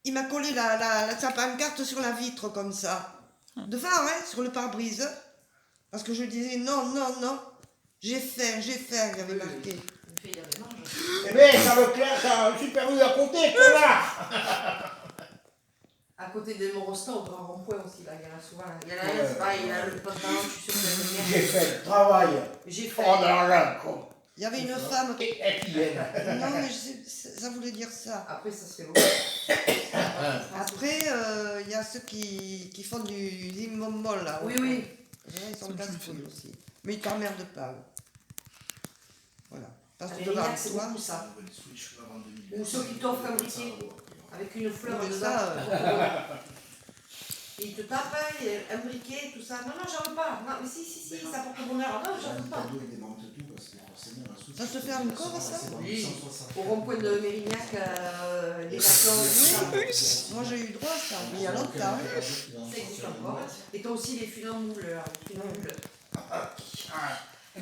il m'a collé sa pancarte sur la vitre comme ça. Devant, hein, sur le pare-brise. Parce que je disais non, non, non. J'ai faim, il avait marqué. Il avait mange. Eh bien, ça le clair, ça a un super rue à côté, là. À côté de Morostan, au grand rond-point aussi, là, il y en a souvent. Il y en a un, c'est pareil, il a le pantalon, je suis sûre que c'est J'ai fait le travail. J'ai fait. Oh, dans la con. Il y avait une femme qui... Et qui vienne. Non, mais ça voulait dire ça. Après, ça se fait Après, il y a ceux qui font du limon là. Oui, oui. Ils sont casse-couilles aussi. Mais ils t'emmerdent pas. Voilà. Parce que Avec devant Rignac, c'est toi... beaucoup ça. Ou ceux qui t'offrent un briquet avec une fleur Mais dedans. ça, Et ils te tapent, un briquet, tout ça. Non, non, j'en veux pas. Non, mais si, ça porte bonheur. Non, j'en veux pas. ça se fait encore ça? Oui. Au rond-point de Mérignac, les cartons. Moi j'ai eu droit à ça, mais il y a longtemps. Ça existe encore. Et t'as aussi les funambules.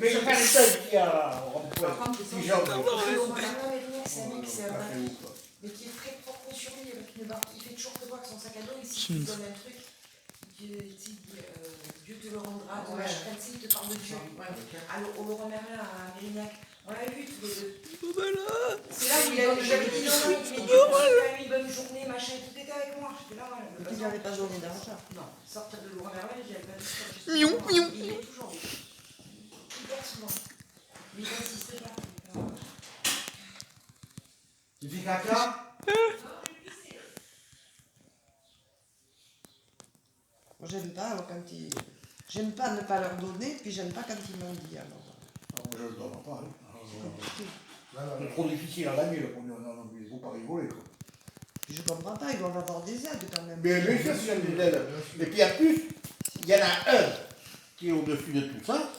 Mais je fais le seul qui a rond-point. Par contre, ils Si sont... j'en C'est un mec, c'est un mais qui est très propre sur lui, avec une barre. Il fait toujours te voir avec son sac à dos, et si tu lui donnes un truc, Dieu te le rendra, Ouais. il te parle de Dieu. Alors, au Laurent Merlin à Mérignac, on l'a vu tous les deux. C'est là où j'avais dit non, il dit Dieu, une bonne journée, machin, tout était avec moi. J'étais là, voilà. Et puis j'avais pas donné d'argent. Non, sortir de Laurent Merlin, j'avais pas dit ça. Miou, miou. Il est toujours hyper souvent. Mais il n'insiste pas. Tu fais caca? Moi j'aime pas alors quand ils... J'aime pas ne pas leur donner, puis j'aime pas quand ils m'ont dit alors. Je ne le donne pas. C'est trop difficile à gagner, le pognon. Non, il ne faut pas rigoler. Quoi. Puis je comprends pas, ils doivent avoir des aides quand même. Mais bien sûr, c'est des aides. Et puis en plus, il y en a un qui est au-dessus de tout ça,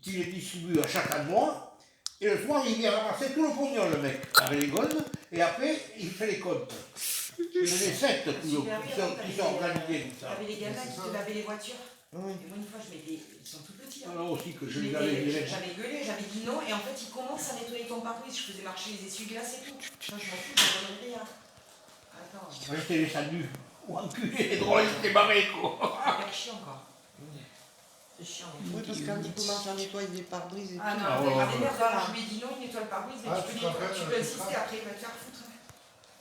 qui les distribue à chaque mois, et le soir, il vient ramasser tout le pognon, le mec, avec les gosses, et après, il fait les comptes. C'est des sectes qui sont organisées comme ça. T'avais les gamins qui te lavaient les voitures. Oui. Et moi, une fois, je mettais. Ils sont tout petits. Là aussi que je Je les avais virés. J'avais gueulé, j'avais dit non, et en fait, ils commencent à nettoyer ton pare-brise. Je faisais marcher les essuie-glaces et tout. Moi, je m'en fous, je donne rien. Attends, J'étais les saluts. Ou enculé, les drôles, c'était barré, quoi. c'est hyper chiant, quoi. C'est chiant. Oui, parce que quand ils commencent à nettoyer les pare-brises et Ah tout. non, Ah ouais, ouais, les ouais. merdes, là, je lui ai dit non, il nettoie le pare-brise, mais tu peux insister, après il va te faire foutre.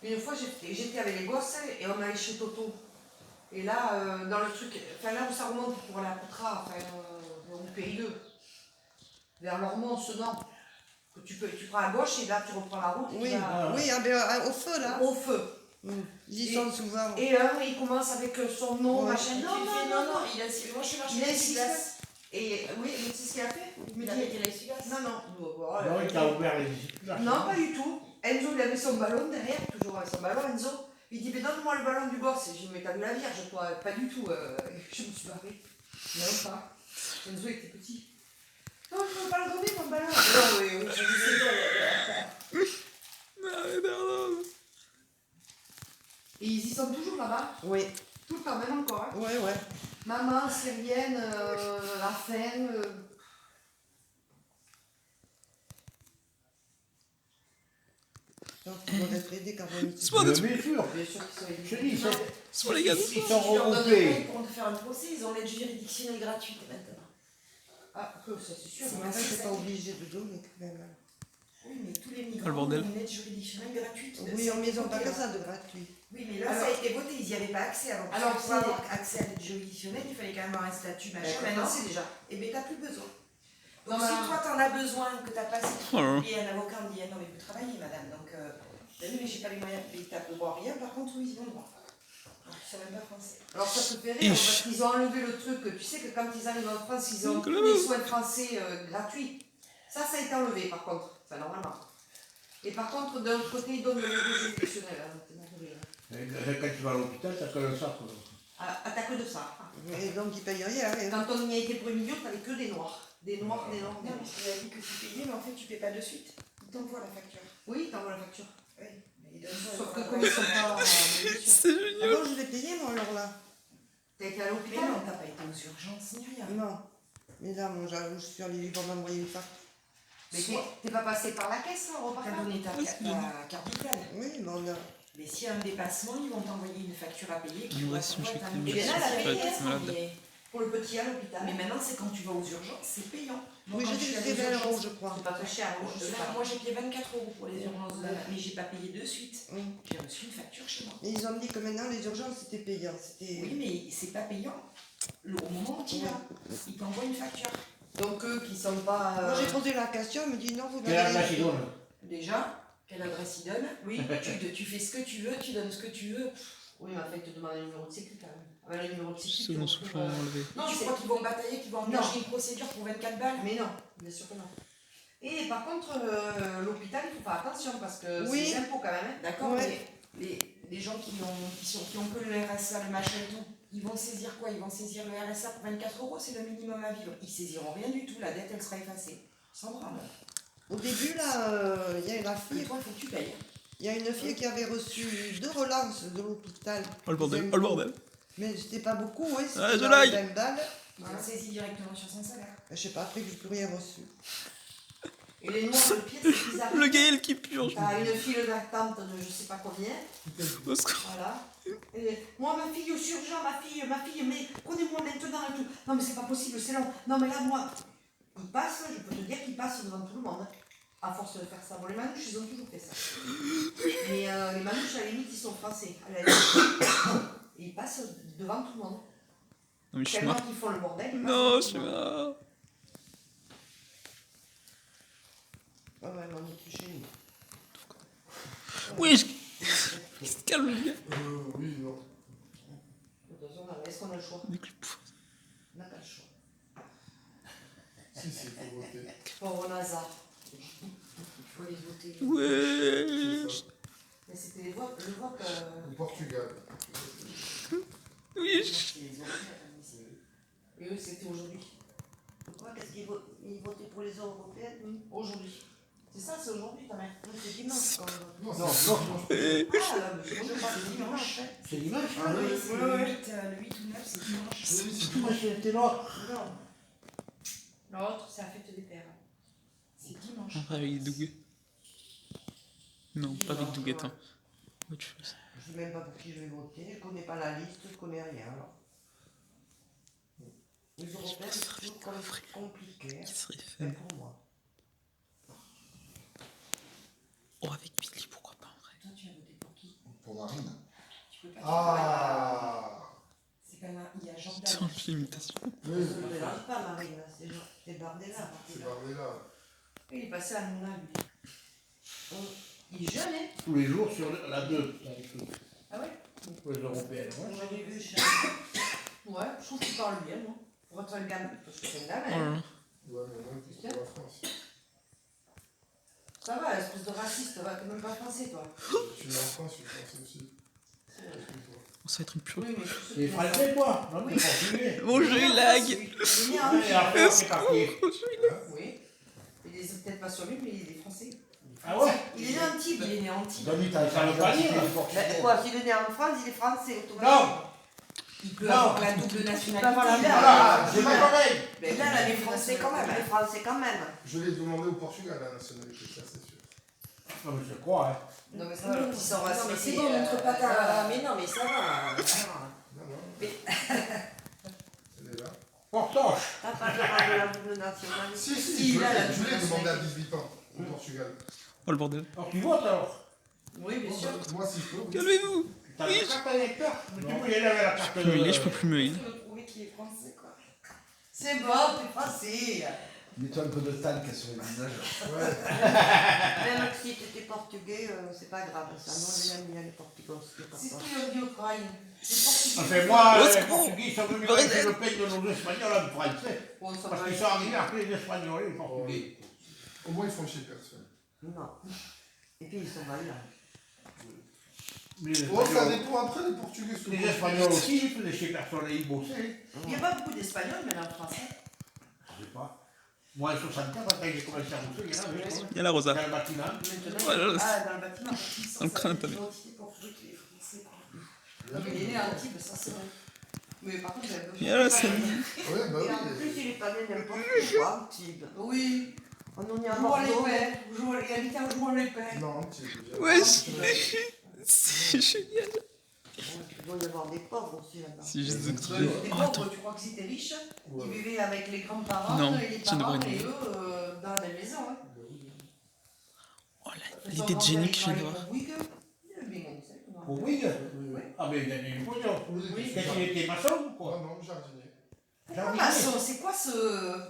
Une fois, j'étais avec les gosses et on allait chez Toto. Et là, dans le truc, enfin là où ça remonte pour la Poutra, enfin, au Pays 2, vers l'Ormont, Sedan, que tu prends à gauche et là tu reprends la route. Oui, et là, oui, ah ben, au feu là. au feu. Ils y sont souvent. Et il commence avec son nom, Ouais. machin. Non, non, Il a, moi je suis marché il avec les insiste. glaces. Et oui, mais c'est ce qu'il a fait. Il me Il a dit, pété la essuie-glace. non, non. Non, il t'a ouvert les essuie-glaces. Non, pas du tout. Enzo, il avait son ballon derrière, toujours avec son ballon, Enzo. Il dit, mais donne-moi le ballon du gosse. J'ai dit, mais t'as vu la Vierge, toi? Pas du tout. Je me suis barrée. Non, pas. Enzo était petit. Non, je ne peux pas le donner, ton ballon. Non, oui, je dis, c'est toi. Et ils y sont toujours là-bas. Oui, Tout le temps, même encore. Hein. ouais, ouais. Maman, syrienne, la faim. Donc ils doivent être aidés quand même. C'est pas des trucs. Bien sûr. Bien sûr qu'ils sont aidés. Je te dis, C'est pas les gars. ils sont Tu leur donnes regroupés. rien, ils pourront te faire un procès, ils ont l'aide juridictionnelle gratuite maintenant. Ah, ça c'est sûr. Mais en fait, c'est pas obligé de donner quand même. Oui, mais tous les Ah, le migrants ont bordel. une aide juridictionnelle gratuite. Oui, en maison, pas que ça de gratuit. Oui, mais là Alors- ça a été voté, ils n'y avaient pas accès avant. Alors, Pour avoir accès à l'aide juridictionnelle, il fallait quand même avoir un statut, machin. Maintenant, c'est déjà. et bien t'as plus besoin. Non, Donc si mais- toi t'en as besoin, que t'as pas Oh là là. et un avocat me dit ah non mais vous travaillez madame, donc t'as vu mais j'ai pas les moyens de payer t'as le droit à rien, par contre oui ils ont le droit. Donc ils sont même pas français. Alors ça te fait rire parce qu'ils ont enlevé le truc. Tu sais que quand ils arrivent en France, ils ont tous les soins français gratuits. Ça a été enlevé par contre. Enfin, normalement. Et par contre, d'un autre côté, ils donnent le niveau juridictionnel. Hein. T'es navré, hein. Quand tu vas à l'hôpital, t'as que le sac. T'as que de ça. Et donc ils payent rien. Et... Quand on y a été pour 1 million, t'avais que des noirs. Des noirs, des noirs, des Non, noirs. parce qu'il a dit que tu payais, mais en fait tu payes pas de suite. Ils t'envoient la facture. Oui, t'envoies la facture. Oui, mais ils donnent ça. Sauf que comme ils sont pas... bien sûr. C'est génial. Avant, je l'ai payé moi alors là. T'as été à Mais l'hôpital. non, t'as pas été aux urgences ni rien. Non. Mais là, moi, j'avoue, je suis allée pour m'envoyer une facture. Mais t'es pas passé par la caisse, là, au T'as repas. donné ta carte vitale. Oui, mais on a... Mais s'il y a un dépassement, ils vont t'envoyer une facture à payer. Inondation chez Clément, Et je là, suis la pas payer, être malade. mais... Pour le petit à l'hôpital. Mais maintenant, c'est quand tu vas aux urgences, c'est payant. Moi, Oui, quand j'ai je suis des allée aux 20 €, urgences, je crois. C'est pas très cher, moi, je sais pas. Moi, j'ai payé 24 € pour les urgences, mais j'ai pas payé de suite. Oui. J'ai reçu une facture chez moi. Et ils ont dit que maintenant les urgences c'était payant. C'était... Oui, mais c'est pas payant. Au moment où tu y vas, ils t'envoient une facture. Donc eux qui sont pas... Moi j'ai posé la question, elle me dit non, vous Quelle adresse n'avez il donne? Déjà, quelle adresse ils donnent? Oui, tu fais ce que tu veux, tu donnes ce que tu veux. Oui, mais en fait, ils te demandent un numéro de sécu quand même. Avec le numéro de sécu, Second souffle enlevé. Non, je crois qu'ils vont batailler, qu'ils vont engager une procédure pour 24 balles. Mais non, bien sûr que non. Et par contre, l'hôpital, il faut faire attention parce que Oui. c'est des impôts quand même. Hein. D'accord, Ouais. mais les gens qui ont que le RSA, le machin et tout, ils vont saisir quoi? Ils vont saisir le RSA pour 24 €, c'est le minimum à vivre. Ils saisiront rien du tout, la dette elle sera effacée. Sans drame. Au début là, il y a la Et fille, toi, il faut que tu payes. il y a une fille qui avait reçu 2 relances de l'hôpital. Oh le bordel, Des oh le impôts. bordel. Mais c'était pas beaucoup, oui, c'était Ah, je dans l'aille. les 20 balles. Ils ont saisi directement sur son salaire. Je sais pas, après j'ai plus rien reçu. Et les noirs, le pire, c'est qu'ils arrivent. Le Gaël qui purge. T'as une file d'attente de je sais pas combien. Au secours. Voilà. Et moi, ma fille, surgent, ma fille, mais prenez-moi maintenant et tout. Non, mais c'est pas possible, c'est long. Non, mais là, moi, ils passent, je peux te dire qu'ils passent devant tout le monde. À force de faire ça. Bon, les manouches, ils ont toujours fait ça. Mais les manouches, à la limite, ils sont français. À la limite. Et ils passent devant tout le monde. Non mais je suis Tellement mort. qu'ils font le bordel. ils Non, passent je suis devant tout le monde. mort. Ah ouais, mais on est plus chez nous. Oui, je... Calme le gars. Oui, non. De toute façon, est-ce qu'on a le choix? Des clous. On n'a pas le choix. Si, il faut voter. Pauvre Nazar. Il faut les voter. Ouais. C'est ça. Mais c'était le vote. Au Portugal. Oui. Et eux, c'était aujourd'hui. Pourquoi? Qu'est-ce qu'ils votaient pour les européennes? Aujourd'hui. C'est ça, c'est aujourd'hui quand même. Non, c'est dimanche quand même. Non, Non, c'est non. Ah, là, mais moi, je parle C'est de dimanche. dimanche. C'est dimanche? Ah, Oui, oui, c'est ouais, ouais. le 8 ou 9, c'est dimanche. Oui, c'est Moi, c'était là. Non. L'autre, c'est la fête des pères. C'est dimanche. Après avec Doug. Non, pas avec Doug, attends. Autre chose. Je sais même pas pour qui je vais voter, je connais pas la liste, je connais rien alors. Les européens, c'est toujours compliqué Qui serait hein, fait? pour moi. Oh, avec Billy, pourquoi pas en vrai? Toi, tu as voté pour qui? pour Marine. Tu peux pas. Ah C'est pas là, il y a Jean C'est Dalle. une imitation. Oui, Je ne mélange pas Marine, c'est Bardella. c'est Bardella. Il est passé à Mouna, lui. Il est jeune, hein? Tous les jours sur la 2. Ah ouais? Pour les européennes. Ouais. J'en ai vu chez... Ouais, je trouve qu'il parle bien, non? Pour être un gamin, parce que c'est un gamin. Oh hein. là là. Ouais, mais moi, c'est pour la France. Ça va, espèce de raciste, va, t'es même pas français, toi. Je suis né en France, je suis français aussi. Excuse-moi. Oh, ça va être une purge. Oui, mais tous ceux C'est qui- français, toi? Non, Oui. t'es portugais. Mon jeu il lag. Il est né en Ah, et après, c'est parti. Oui. Il est peut-être pas sur lui, mais il est français. Ah ouais? Il est né en Antibes. Il est né en Antibes. Donny, t'as le pas dire. Mais quoi, s'il est né en France, il est français automatiquement. Non! Il peut Non. avoir la double Il peut nationalité. avoir la Voilà, c'est pas pareil. Mais Là, elle est français quand même. Il est français quand même. Je l'ai demandé au Portugal, la nationalité, ça c'est sûr. Non, mais je crois, hein. Non, mais ça va, le petit sang Non, mais racisé, c'est bon, montre pas ça va. ta. Mais non, mais ça va. Non, non. Mais- Elle est là. Portange. T'as pas demandé la double nationalité. Si, là, la je l'ai demandé à nationalité. 18 ans au Portugal. Oh le bordel. Alors tu votes alors? Oui, bien sûr. Moi, si je peux. oui. Calmez-vous. T'as Oui, la carte d'électeur? Mais tu peux y aller avec la carte Je peux me mêler, je peux plus me mêler. Il faut trouver qu'il est français, quoi. C'est bon, t'es français. Mets-toi un peu de talc sur le visage. Ouais. Même si t'étais portugais, c'est pas grave. Ça, nous, on aime bien les portugais, c'est pas C'est ce ça. qu'il dit au travail. C'est portugais. Enfin, moi, Au les secours. Portugais, ils sont venus avec le pays de nos Espagnols en français. Bon, ça Parce va qu'ils sont arrivés après les Espagnols et les Portugais. Au moins, ils font chier personne. Non. Et puis ils sont vaillants. Mais les Oh, ça Espagnols, dépend après, les Portugais. ce que les vous Espagnols faites. aussi, ils faisaient chez personne et ils bossaient. Il n'y a pas beaucoup d'Espagnols maintenant en France. Je sais pas. Moi, en 64, quand j'ai commencé à bosser, il y en avait. Quoi. Il y a la Rosa. Dans le bâtiment. Maintenant, Ouais, là, ah, dans le bâtiment. Dans le crâne, t'as vu. Pour trouver qu'il est français, quoi. Donc, il est né à Antibes, ça c'est vrai. Mais par contre, j'avais Il y a la scène. Ouais, bah Et en oui. plus, il est pas né n'importe où, quoi, Antibes. Oui. On en est à Jouons les Bordeaux. pères. Il habite à Jouons les pères. Non, tu es déjà. Wesh. C'est génial. Il doit y avoir des pauvres aussi là-bas. Si je Les Oh, pauvres, attends. tu crois qu'ils étaient riches? Ouais. Ils vivaient avec les grands-parents Non, et les ça parents devrait et être eux dans la même maison. Hein. Oh, l'idée de génie que je viens d'avoir. Pour Bouygues, il a bien gagné ça, comment? Pour Bouygues Oui. Ah, mais il y a des pognon. Oui. Qu'est-ce qu'il était maçon ou Ah quoi? non, jardinier. Ah, maçon, c'est quoi ce.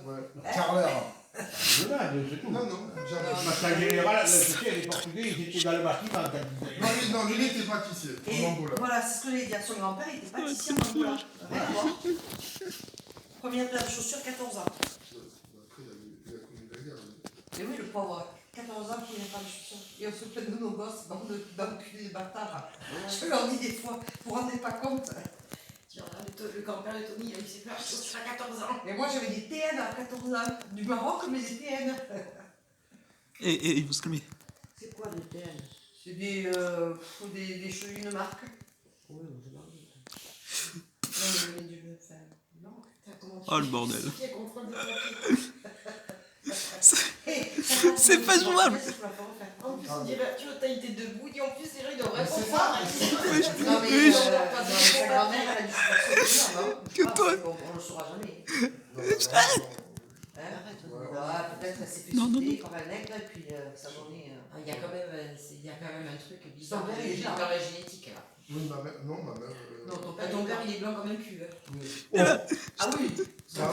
Ouais. Carleur. Je demande, c'est tout. Non, non, jardinier. Parce qu'en général, tu sais, les Portugais, ils étaient dans le bâtiment quand ils faisaient. Non, lui, il était pâtissier, Et en Angola. voilà, c'est ce que j'allais dire. Son grand-père était pâtissier en Angola. Première paire de chaussures, 14 ans. Après, il a connu la guerre. Et oui, le pauvre, 14 ans qui n'est pas de chaussures. Et on se plaint de nos gosses, bande d'enculés, des bâtards. Je leur dis des fois, vous vous rendez pas compte? Le grand-père de Tony, il s'est fait acheter sur 14 ans. Mais moi j'avais des TN à 14 ans, du Maroc, mais des TN. Et il faut se calmer. C'est quoi le TN? C'est des cheveux, une marque. Oui, mais c'est marrant. Non, mais du faire. Non, putain, comment tu Oh le bordel. fais contrôle de papier. C'est pas jouable. En plus, on dirait, tu vois, t'as été debout, et en plus, les gens, ils devraient Mais c'est comprendre. Non, mais sa grand-mère, elle a dû se faire non? Que Ah, toi. on le saura jamais. Arrête. Voilà, peut-être elle s'est fait Non, non, sauter comme un nègre, et puis ça donnait. Il y a quand même un truc bizarre Son père, il est dans blanc. la génétique. Là. Oui, ma mère. Non, ma mère. Non, ton Ton père, il est blanc comme un cul. Oui. Ah oui.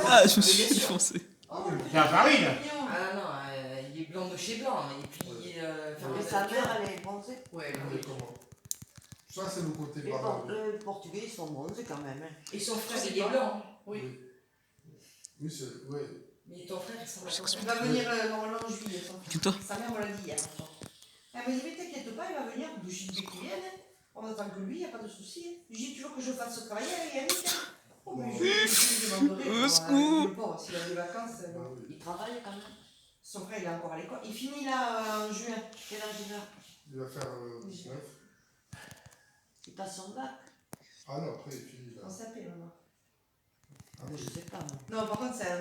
Ah, je me suis défoncé. Oh, C'est la farine. mignon. Ah non, il est blanc de chez blanc. Et puis, Mais sa mère, elle est française. Ouais, Ah, mais comment? Ça, c'est le côté Les, barbare. les Portugais, ils sont bronzés quand même. Hein. Et son frère, il est blanc. oui. Oui, c'est. Ouais. Mais ton frère, il ressemble à ton Il frère. va venir normalement en juillet. Toi. Sa mère me l'a dit hier. Elle m'a dit, mais t'inquiète pas, il va venir. Je lui dis qu'il vienne. On attend que lui, il n'y a pas de souci. Je lui dis toujours que je fasse ce travail avec Yannick. Oh, mais je demanderai. Au secours. Le pauvre, s'il a des vacances, Ah oui. Ils travaillent quand même. son frère il est encore à l'école. Il finit là en juin. Quel âge il a? Il va faire 19. Ils passent son bac. Ah non, après, il finit là. On s'appelle maman. Ah, Je oui. sais pas. Moi. Non, par contre, c'est un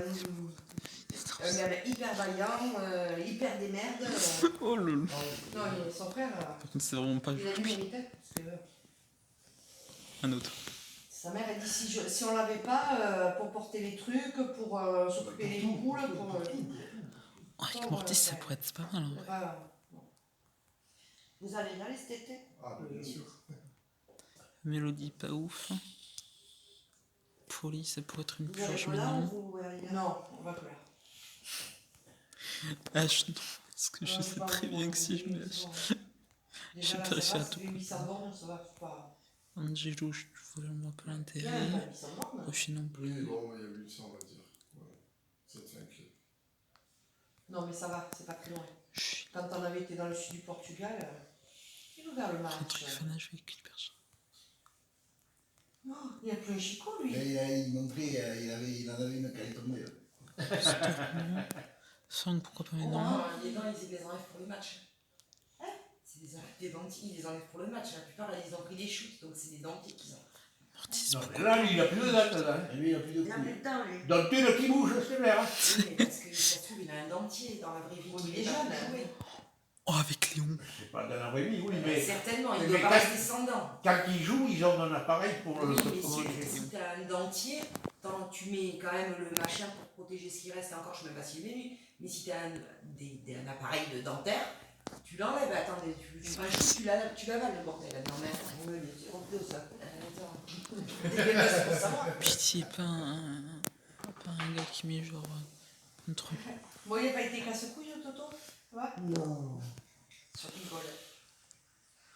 gars hyper vaillant, hyper des merdes. Oh lol. Ah, oui. Non, son frère, Par contre, c'est vraiment pas il a du mérite. Parce que un autre. sa mère, elle dit si on l'avait pas pour porter les trucs, pour s'occuper des poules, pour. Oh, avec Mortis, ça pourrait être pas mal. Hein. Voilà. Vous allez y aller cet été? Ah, bien sûr. Mélodie, pas ouf. Folie, ça pourrait être une Vous allez purge pas là ou maintenant. vous allez là? Non, on va plus là. H, non. Parce que je sais très bien que si je mets H. J'ai pas réussi à tout. 800 bornes, ça va pas. Angelo, je vois pas Il y a l'intérêt. même pas 800 bornes. Rocher non plus. Oui, bon, il y a 800, on va dire. Ouais. 7-5 kills. Non, mais ça va, c'est pas très loin. Chut. Quand on avait été dans le sud du Portugal, il ouvert le Un match. truc fanage avec une perche. Oh, il n'y a plus un chicot, lui. Il montrait, il en avait une qui allait tomber. Sang, pourquoi pas Non, maintenant? les dents, ils les enlèvent pour le match. C'est des dentiers, ils les enlèvent pour le match. La plupart, ils ont pris des shoots, donc c'est des dentiers qu'ils ont. Mortis, Non, pourquoi? mais là, lui, il a plus de date, là. Et lui, il a plus de Il a plus couilles. de temps, lui. Donc, tu le qui bouge, c'est vrai. Hein. Oui, mais parce que ça se trouve, il a un dentier dans la vraie vie. Oui, qu'il il est est pas jeune, fait jouer. Oh, avec Léon. C'est pas dans la vraie vie, oui, mais Certainement, il mais doit pas quand- rester sans dents. quand ils jouent, ils ont un appareil pour Oui, le mais protéger. si t'as un dentier, tu mets quand même le machin pour protéger ce qui reste. Et encore, je ne sais même pas s'il est venu. Mais si tu as un appareil de dentaire, tu l'enlèves. Attendez, tu prends un chou, tu l'avales le bordel. Non, mais attends. Oui, mais c'est honteux, ça. Attends. Dégueulasse pour savoir. Pitié, pas un gars qui met genre un truc. Bon, il n'a pas été casse-couille, Toto? Ça va? Non. Ça rigole.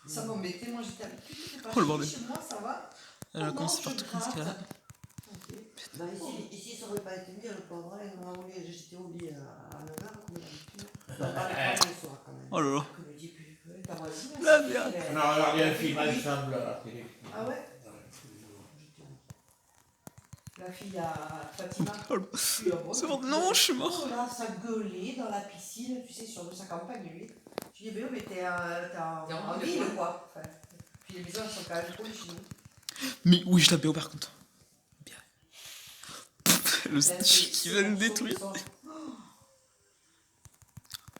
Ça m'embêtait, moi j'étais avec lui, j'étais pas Oh, le bordel. chez moi, ça va? Elle a Oh, commencé non, par je tout comme ce gratte. cas-là. Ok. Bah, ici, ça aurait pas été bien, le pauvre. J'étais au lit à 9h, comme d'habitude. On va pas le prendre le soir, quand même. Oh là là. Que me dis plus. Ta voisine, La elle, merde. elle- On a regardé un film ensemble à la télé. Ah ouais? La fille à Fatima. Oh, le- puis, bon, C'est bon, non, je suis mort. Oh là, ça gueulait dans la piscine, tu sais, sur sa campagne, lui. Je dis, mais oui, mais t'es en ville, ville, quoi. Enfin, puis les maisons, elles sont quand même trop chez nous. Mais oui, je la BO par contre. Bien. Le C'est- stitch qui va nous détruire. Oh.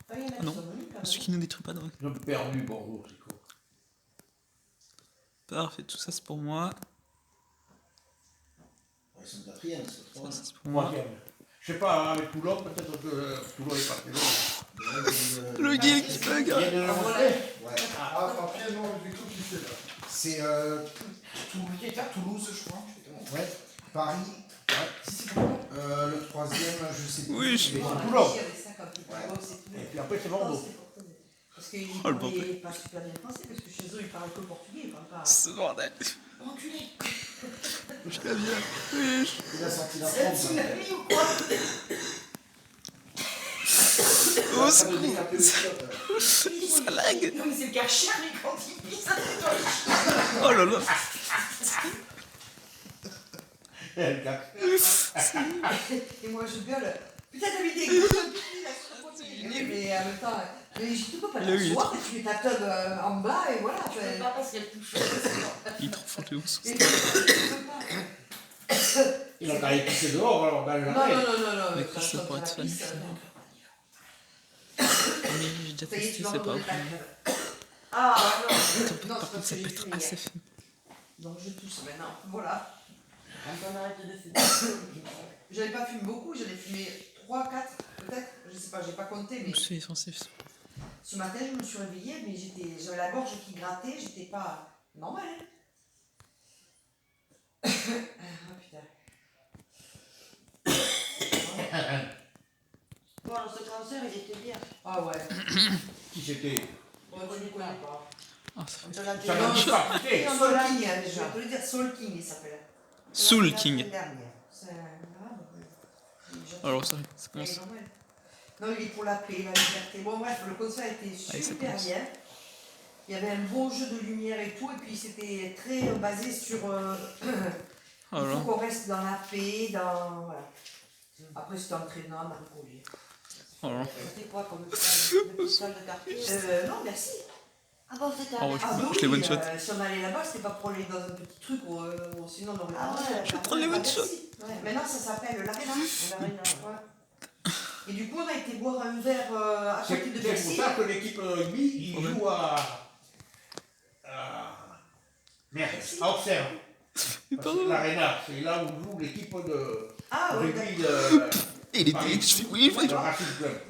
Ah, il y en a qui Non. sont venus, quand même. Celui qui nous détruit pas, non. Ils ont perdu Bordeaux, c'est quoi. Parfait, tout ça c'est pour moi. Ils sont quatrième, c'est Ça, trois. ça c'est pour moi. Troisième. Je sais pas, avec Toulon, peut-être que Toulon est pas très loin. Le guil qui bug. Il y a des remontées. Ouais. Ah, par pied, non, j'ai tout kiffé là. C'est Toulouse, je crois. ouais, Paris. Le troisième, je sais plus. Oui, je Mais- Toulon. Avec ça, quand il Ouais. bosse et tout. Et puis après, c'est Non, Bordeaux. c'est pour ça. Parce qu'ils Oh, le parlaient bordel. pas super bien français, parce que chez eux, ils parlent que portugais, ils parlent pas. Ce bordel. Enculé! Je la viens. Oui. Il a sorti la C'est un France. tsunami ou quoi? Oh, Ça c'est veut décaper le shot. ça lag. Non, mais c'est le Karcher, mais quand il pisse, ça fait dans le Oh là là. Et moi je gueule, putain t'as mis des gouttes de pipi là sur le côté. Mais en même temps, mais tu peux pas Le la huit. soir, tu mets ta tub en bas et voilà. Je peux pas parce qu'elle touche. Il est trop fort le ours. Et tu peux pas. Il a qu'à aller pisser dehors, alors, dans le Non, jardin. non, non, Mais ça ça sonne pourrait la être fun. pisse, Mais j'ai déjà Ça y est, testé, tu vas c'est pas redonner ouf. ta tub. Ah non, non, Par c'est contre, parce ça que peut j'ai être fumé assez hier. fun. Donc je tousse maintenant, voilà. Quand on arrête de fumer. J'avais pas fumé beaucoup, j'en ai fumé 3, 4 peut-être, je sais pas, j'ai pas compté, mais Je suis offensif. ce matin je me suis réveillée, mais j'avais la gorge qui grattait, j'étais pas normale. Ah putain. Bon, alors, ce cancer, il était bien. Ah ouais. Qui c'était? Bon, tu ne connais pas. Ah, ça On fait te l'a dit. Ça m'a dit pas quitter. Soul King, je vais te le dire, Soul King il s'appelle. Soul La King. semaine dernière. C'est un arabe. Alors ça commence. Ouais, normal. Non, il est pour la paix, la liberté. Bon, bref, le concert était Allez, ça super commence. bien. Il y avait un beau jeu de lumière et tout, et puis c'était très basé sur. Il faut Alors, qu'on reste dans la paix, dans. Voilà. Après, c'était entraînant, on a rigolé. alors. C'était quoi comme salle de quartier? Non, merci. Ah bon, c'était Ah ouais, un. Ah, bah je l'ai oui, one shot. si on allait là-bas, c'était pas pour aller dans un petit truc où, sinon on aurait Ah ouais, je prends les one shot. Maintenant, ça s'appelle l'Arena. L'arena, ouais. Et du coup, on a été boire un verre à C'est côté de c'est pour Bercy. ça que l'équipe rugby, il Ouais. joue à. Merde, à Auxerre. Parce que l'Arena, c'est là où joue l'équipe de Ah oui, rugby d'accord. de. Il est Paris. je fais oui, de Racing Club.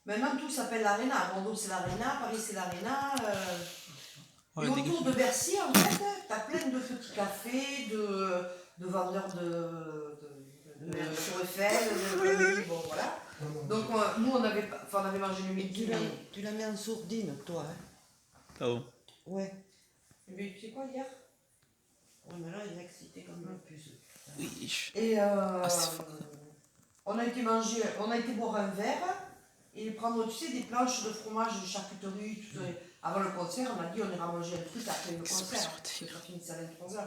Maintenant, tout s'appelle l'Arena. À Bordeaux, c'est l'Arena. Paris, c'est l'Arena. Oh, Et les autour de Bercy, en fait, t'as plein de petits cafés, de vendeurs de Tour Eiffel, de bon voilà. Donc nous on avait mangé le midi. Tu l'as mis en sourdine, toi, hein? Pardon. Ouais. Mais tu sais quoi hier? Ouais, mais là, il est excité comme un puce. Oui. Et c'est fort. on a été boire un verre et prendre, tu sais, des planches de fromage de charcuterie, tout ça. Avant le concert, on a dit on ira manger un truc après le Qu'est-ce que concert. c'est Parce que ça finissait à 23h.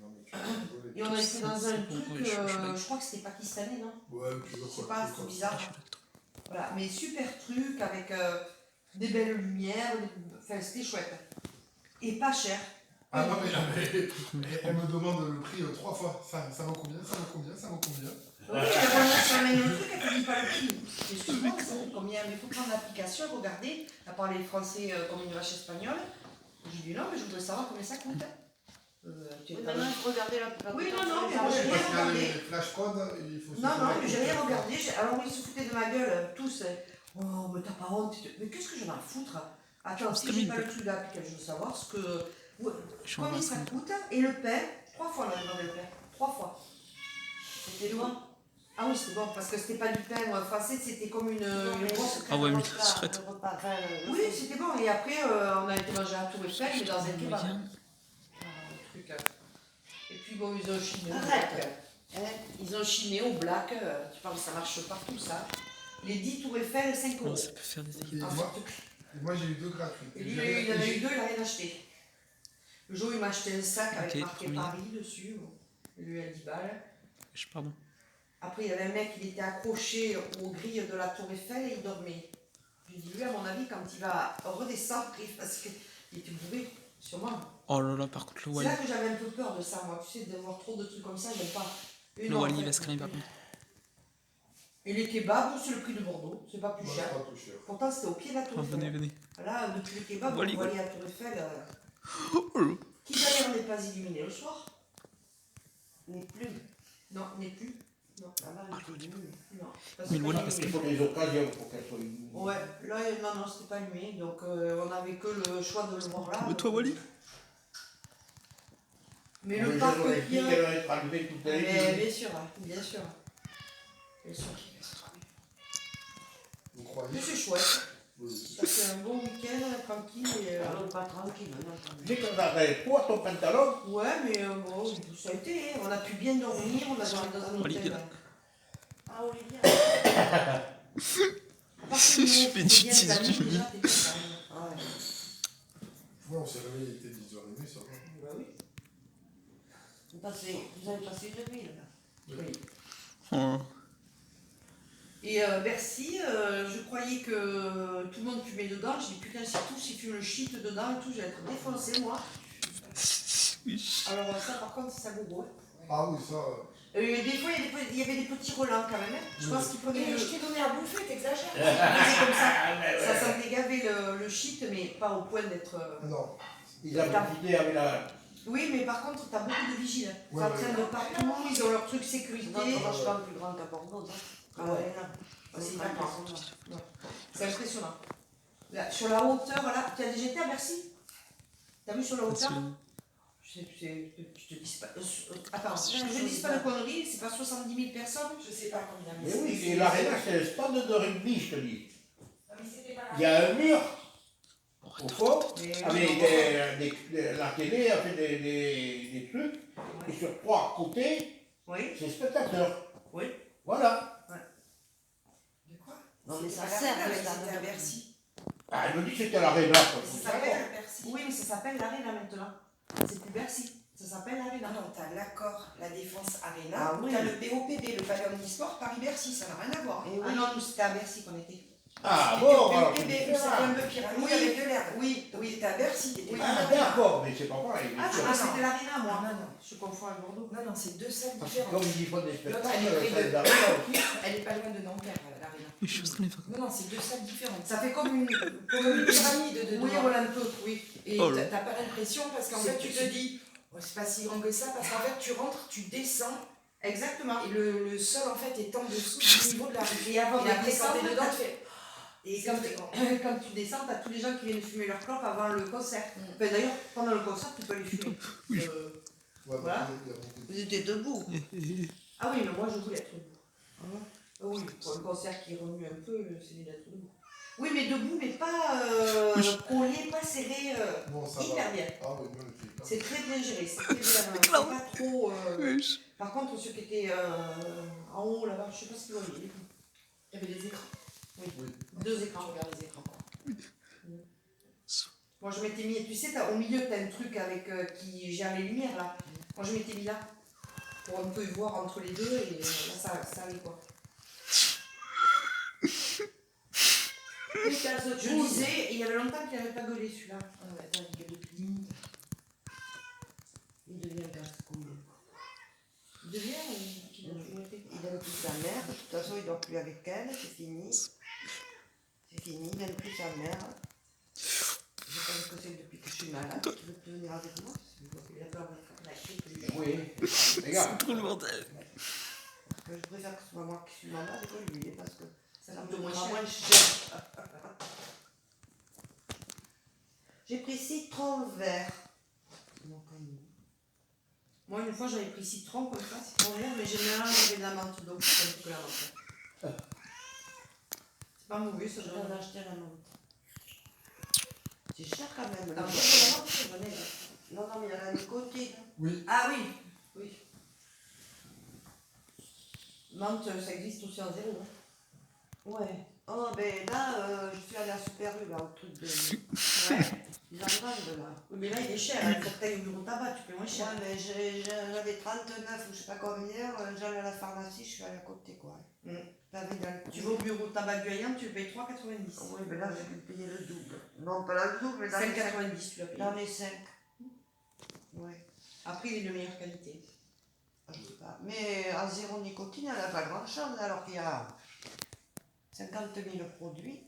Non, mais tu peux rigoler. Et on a été dans un C'est bon, truc, ouais, je suis d'accord. je crois que c'était pakistanais, non? Ouais, puis Je sais pas, c'est bizarre. Je suis avec toi. Voilà, mais super truc avec des belles lumières, enfin c'était chouette. Et pas cher. Ah non, mais elle me demande le prix 3 fois. Ça vaut combien? Ça vaut combien? Ça vaut combien? Oui, mais voilà, ça amène le truc, elle te dit pas le prix. Excuse-moi, ça coûte combien? Mais il faut prendre l'application, regarder. Elle a parlé français comme une vache espagnole. J'ai dit non, mais je voudrais savoir combien ça coûte. Tu es pas- Maintenant, il faut regarder la. Oui, non, non, mais Ah moi, ouais. j'ai Parce rien qu'il y a regardé. les flash codes, il faut se Non, non, faire- mais j'ai rien regardé. Alors ils se foutaient de ma gueule, tous. Oh, mais t'as pas honte. Mais qu'est-ce que j'en ai à foutre? Attends, si j'ai pas le truc de l'application, je veux savoir ce que. Je suis en Combien ça vaccin. coûte? Et le pain, 3 fois on a demandé le pain. 3 fois. C'était loin. Ah oui, c'était bon, parce que c'était pas du pain français, c'était comme une grosse. Ah ouais, mais le c'est chouette. repas, enfin, le- Oui, c'était bon. Et après, on a été manger à Tour Eiffel, mais dans un kebab. Moyen. Truc. Et puis bon, ils ont chiné au Arrête. black. Ils ont chiné au black. Tu parles, ça marche partout, ça. Les 10 Tour Eiffel, 5 Oh, euros. ça peut faire des Et dégâts. moi, j'ai eu 2 gratuits. Et lui, il en a eu 2, il n'a rien acheté. Le jour où il m'a acheté un sac avec Ok, marqué premier. Paris dessus, bon, il lui a 10 balles. Pardon. Après, il y avait un mec, il était accroché aux grilles de la Tour Eiffel et il dormait. J'ai dit, lui, à mon avis, quand il va redescendre, parce qu'il était bourré, sûrement. Oh là là, par contre, le C'est Wally. là que j'avais un peu peur de ça, moi. Tu sais, de voir trop de trucs comme ça, j'aime pas. Et Le non, en Wally fait, va se craindre par contre. Et les kebabs, c'est le prix de Bordeaux, c'est pas plus Moi, cher. c'est pas tout cher. Pourtant, c'était au pied de la Tour Oh, venez, Eiffel. venez. Là, depuis le kebab, Wally, on voit aller à la Tour Eiffel. Oh là. Qui n'est pas illuminé le soir. N'est plus. Non, n'est plus. Non. Avant, il était illuminé. Non. Mais le voilà, pas parce Il illuminé. faut des occasions pour qu'elle soit illuminée. Ouais, là, non, c'était pas allumé. Donc, on n'avait que le choix de le voir là. Mais toi, Wally? Mais Les le Jeux parc Olympiques, qu'il y a. elle va être allumée toute la Mais nuit. bien sûr, hein, bien sûr. Bien sûr qu'il va se allumé. Vous croyez? Mais c'est chouette. Oui. Ça fait un bon week-end, tranquille. Et, Alors, pas tranquille, non. Dès qu'on avait toi, ton pantalon, ouais, mais bon, ça a été. Hein. On a pu bien dormir, on a dormi dans un hôtel. Olivia. Ah, Olivia. Je fais du tissu. Ah ouais. Ouais, on s'est réveillé, il était 10h30, ça va. Bah oui. Vous avez passé une nuit, là. Oui. Oh. Et Bercy, je croyais que tout le monde fumait dedans. J'ai dit putain, c'est tout, s'ils fument le shit dedans et tout, je vais être défoncé moi. Alors ça par contre, c'est ça gogo. Ah oui, ça. Des fois, il y avait des petits relents quand même. Hein. Je pense qu'ils prenaient le... Je t'ai donné à bouffer, t'exagères. C'est comme ça. Ça sentait gaver le shit, mais pas au point d'être... Non. ils avaient vidé avec la. Oui, mais par contre, t'as beaucoup de vigiles. Ouais, Ça ouais. traîne de partout, ils ont leur truc sécurité. Non, franchement, plus grand qu'à Bordeaux, ça. Ah ouais. C'est pas pas Ouais. C'est impressionnant. Là, sur la hauteur, là, tu as déjà été à Bercy? T'as vu sur la hauteur? Je te dis pas. Attends, je ne dis pas de conneries, c'est pas 70 000 personnes? Je sais pas combien. Mais oui, et l'aréna, c'est un stade de rugby, je te dis. Ah, mais c'était pas Il y a un mur au fond, Mais- avec la télé, a fait des trucs, et sur 3 côtés, Oui, c'est spectateurs. oui. Voilà. De quoi? Non, mais ça C'était pas sert, la le C'était stade. à Bercy. Ah, elle me dit que c'était l'aréna. quoi. Ça s'appelle Bercy. Oui, mais ça s'appelle l'Arena maintenant. C'est plus Bercy. Ça s'appelle l'Arena. Non, t'as l'accord, la Défense Arena, Ah oui. t'as le BOPB, le Pavillon Omnisport, Paris-Bercy, ça n'a rien à voir. Et Ah oui. non, nous c'était à Bercy qu'on était. Ah C'était bon, au alors BOPB, c'est c'était différent. un peu pyramide Oui. avec de l'herbe. Oui, Donc oui. t'étais à Bercy, t'étais pas à Ah l'Arena. d'accord, mais c'est pas pareil. Ah, je bien crois sûr. que c'était l'Arena, moi. Non, non. Je confonds avec Bordeaux. Non, non, c'est deux salles Parce que différentes. comme ils font des spectacles, L'autre, elle est ça près de- les aréna aussi. Elle est pas loin de Nanterre, l'Arena. Je suis en train de faire. Non, non, c'est deux salles différentes. Ça fait comme une pyramide de Oui, devant. voilà un peu, oui. Et Oh là. t'as pas l'impression parce qu'en fait tu te dis, oh, c'est pas si grand que ça, parce qu'en fait tu rentres, tu descends Exactement. et le sol en fait est en dessous du niveau de la rue. Et avant Et de après quand descendre, t'es dedans, tu fais. Et C'est quand, très grand. quand tu descends, t'as tous les gens qui viennent fumer leur clope avant le concert. Mm. Enfin, d'ailleurs, pendant le concert, tu peux les fumer. Ouais, Voilà. il y a beaucoup de- Vous étiez debout. Ah oui, mais moi je voulais être debout. Ah oui, pour le concert qui remue un peu, c'est mieux d'être debout. Oui, mais debout, mais pas collé, pas serré, Non, ça hyper va. bien. Ah oui, non, il était pas. C'est très bien géré, c'est très bien. C'est pas trop. Par contre, ceux qui étaient en haut là-bas, je sais pas ce qu'ils voyaient. Il y avait des écrans. Oui. Oui. 2 Tu écrans. regardes les écrans. Moi je m'étais mis, tu sais, au milieu t'as un truc avec qui gère les lumières là. Moi je m'étais mis là pour un peu voir entre les deux et là ça allait quoi. Je disais, il y avait longtemps qu'il n'avait pas gueulé celui-là. Ah ouais, attends, il gueule depuis limite. Il devient casse-couille. Il devient qu'il a toujours été. Il n'aime plus sa mère. De toute façon, il ne dort plus avec elle. C'est fini. C'est fini. Il n'aime plus sa mère. Je pense que c'est depuis que je suis malade. Tu veux plus venir avec moi? Il a peur d'être lâché que lui. Oui, regarde. Trop le bordel. Parce que je préfère que ce soit moi qui suis malade que lui. Parce que Ça ça me coûte moins coûtera cher. moins cher. J'ai pris citron vert. Mon camion. Moi une fois j'avais pris citron comme ça, citron vert, mais j'ai mélangé de la menthe donc c'est un peu la menthe. C'est pas mauvais ça, Je viens d'acheter la menthe. C'est cher quand même. T'as le acheté vert. la menthe, j'en ai là. Non, non, mais il y a la nicotine. Oui. Ah oui, oui. Menthe, ça existe aussi en zéro. Hein. Ouais. Oh, ben là, je suis allée à Super U, là, au truc de. Ouais. Ils en vendent, là. Oui, mais là il est cher, hein. Faut que t'ailles au bureau de tabac, tu payes moins cher. Ouais, mais j'avais 39 ou je sais pas combien. J'allais à la pharmacie, je suis allée à côté, quoi. Mm. J'avais dans le Tu vas au bureau de tabac du Hayam, tu le payes 3,90. Oui, mais là, j'ai dû payer le double. Non, pas le double, mais dans les 5. 5,90 tu l'as payé. Dans les 5. Ouais. Après il est de meilleure qualité. Je sais pas. Mais à zéro nicotine, elle n'a pas grand chose, alors qu'il y a 50 000 produits.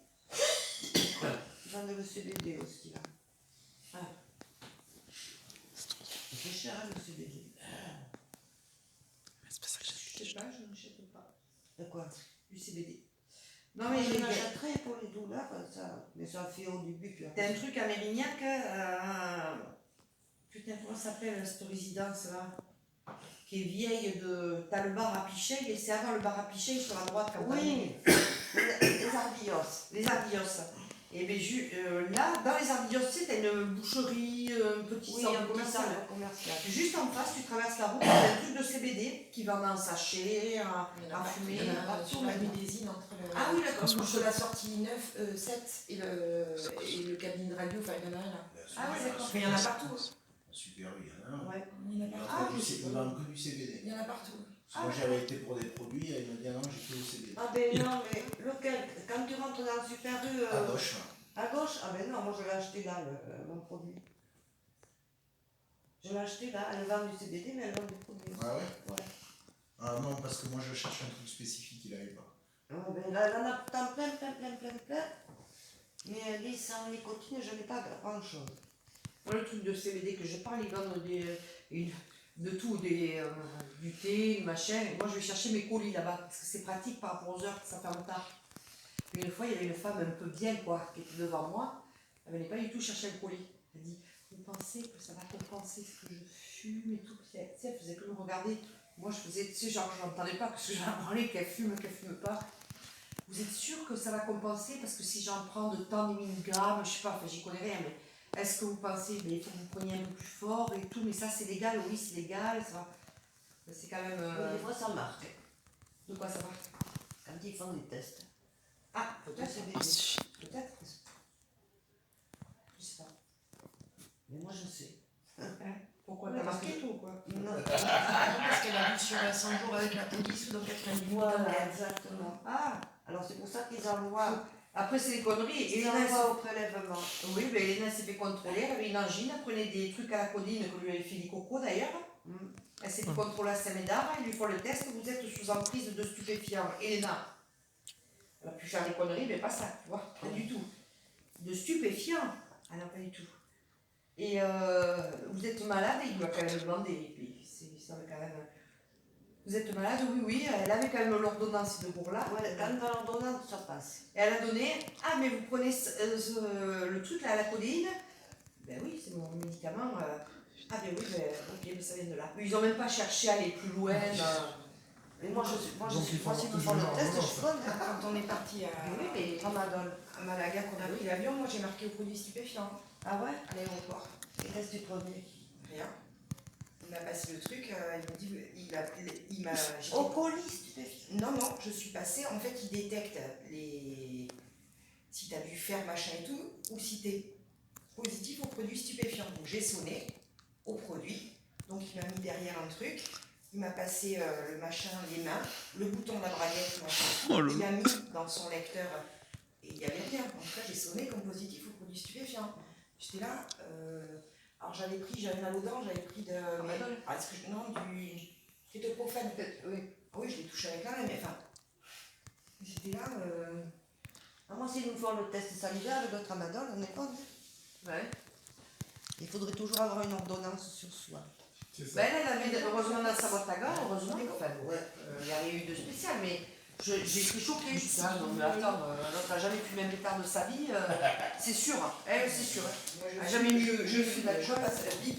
J'en ai le CBD aussi, là. C'est C'est cher, hein, le CBD. C'est pas ça que Je sais pas, je n'achète pas. De quoi? Du CBD. Non, Non, mais mais je j'ai l'achèterais pour les douleurs, ça. Mais ça fait au début, puis t'as après. un truc à Mérignac, putain, comment ça s'appelle cette résidence là? Qui est vieille de. T'as le bar à Picheil, et c'est avant le bar à Picheil sur la droite quand Oui, les Arbillos. Les Arbillos. Et bien, là, dans les Arbillos, tu sais, t'as une boucherie, un petit Oui, centre un petit commercial. centre commercial. Juste en face, tu traverses la route, il y a un truc de CBD qui vend en sachet, à fumer. Il y en a partout, sur la maintenant. Médésine entre le, Ah oui, d'accord. entre la sortie 9, 7 et le cabinet de radio, enfin il y en a un là. Ah oui, d'accord. Mais il y en a partout. Super, il y en a un. Ouais. Il y en a Il partout. vendent ils vendent que du CBD. Il y en a partout. Parce que moi j'avais été pour des produits, et il m'a dit ah non, j'ai que du CBD. Ah ben non, mais lequel? Quand tu rentres dans le Super U, À gauche. à gauche? Ah ben non, moi je l'ai acheté là, mon produit. Je l'ai acheté là, elle vend du CBD, mais elle vend du produit. Ah ouais? Ouais. Ah non, parce que moi je cherche un truc spécifique, il n'arrive pas. Ah ben là, elle en a tant plein. Mais les sans nicotine, je n'ai pas grand chose. Moi, le truc de CBD que je parle, ils vendent de tout, du thé, du machin. Et moi, je vais chercher mes colis là-bas, parce que c'est pratique par rapport aux heures que ça ferme tard. Et une fois, il y avait une femme un peu bien, quoi, qui était devant moi. Elle venait pas du tout chercher le colis. Elle dit, vous pensez que ça va compenser ce que je fume et tout? Tu sais, elle faisait que me regarder. Moi, je faisais, tu sais, genre, je n'entendais pas, parce que j'en parlais, qu'elle fume pas. Vous êtes sûr que ça va compenser? Parce que si j'en prends de tant de milligrammes, je sais pas, enfin, j'y connais rien, mais est-ce que vous pensez, mais il faut que vous preniez un peu plus fort et tout, mais ça c'est légal? Oui, c'est légal, ça va. Mais c'est quand même. Mais des fois, ça marque. De quoi ça marche? Quand ils font des tests. Ah, peut-être, Oh, si. peut-être. Je sais pas. Mais moi, je sais. Pourquoi Ouais, t'as parce marqué que- tout ou quoi? Non. Parce qu'elle a vu sur 100 jours avec la police ou dans 90 minutes Voilà, d'enquête. exactement. Ah, Alors c'est pour ça qu'ils envoient, après c'est des conneries. Et ils envoient au prélèvement. oui, mais Elena s'est fait contrôler, elle avait une angine, elle prenait des trucs à la codine que lui avait fait Coco d'ailleurs. Mm. Elle s'est fait contrôler à Saint-Médard, ils lui font le test, vous êtes sous emprise de stupéfiants. Elena, elle a pu faire des conneries, mais pas ça, tu vois, pas du tout. De stupéfiants, ah non, pas du tout. Et vous êtes malade, il lui a quand même demandé, et puis ça avait quand même... Vous êtes malade? Oui, oui, elle avait quand même l'ordonnance de Bourla. Ouais, quand dans l'ordonnance, ça passe. Et elle a donné, ah mais vous prenez le truc là, la codéine? Ben oui, c'est mon médicament. Ah ben oui, ben ok, mais ça vient de là. Mais ils n'ont même pas cherché à aller plus loin. Mais moi, si Donc, vous il faut me toujours font le test, l'ordonnance. je prends. Quand on est parti Oui, mais Tramadol. à Malaga, qu'on a pris l'avion, moi j'ai marqué au produit stupéfiant Ah ouais? à l'aéroport. Et qu'est-ce que tu prenais? Rien. Il m'a passé le truc, il m'a dit, il m'a. Au colis, stupéfiant. Non, non, je suis passée, en fait, il détecte si tu as dû faire machin et tout, ou si tu es positif au produit stupéfiant. Donc j'ai sonné au produit, donc il m'a mis derrière un truc, il m'a passé le machin, les mains, le bouton de la braguette, machin, Oh là il là. a mis dans son lecteur, et il n'y avait rien. En tout cas, j'ai sonné comme positif au produit stupéfiant. J'étais là, alors j'avais mal aux dents, j'avais pris de. Tramadol. Ah, est-ce que non, du kétoprophène. Oui. Ah oui, je l'ai touché avec la main, mais enfin. J'étais là. Ah, moi, s'ils nous font le test salivaire avec le tramadol, on est pas. ouais. Il faudrait toujours avoir une ordonnance sur soi. C'est ça. Ben elle avait heureusement dans sa boîte à gants, heureusement. Enfin, Ouais. il n'y a rien eu de spécial, mais j'ai été choquée. Je dis, ah non, mais attends, l'autre n'a jamais fumé un pétard de sa vie, c'est sûr, hein. Elle, c'est sûr. Hein. Moi, Ah, jamais mieux, je fume, je passe la bip.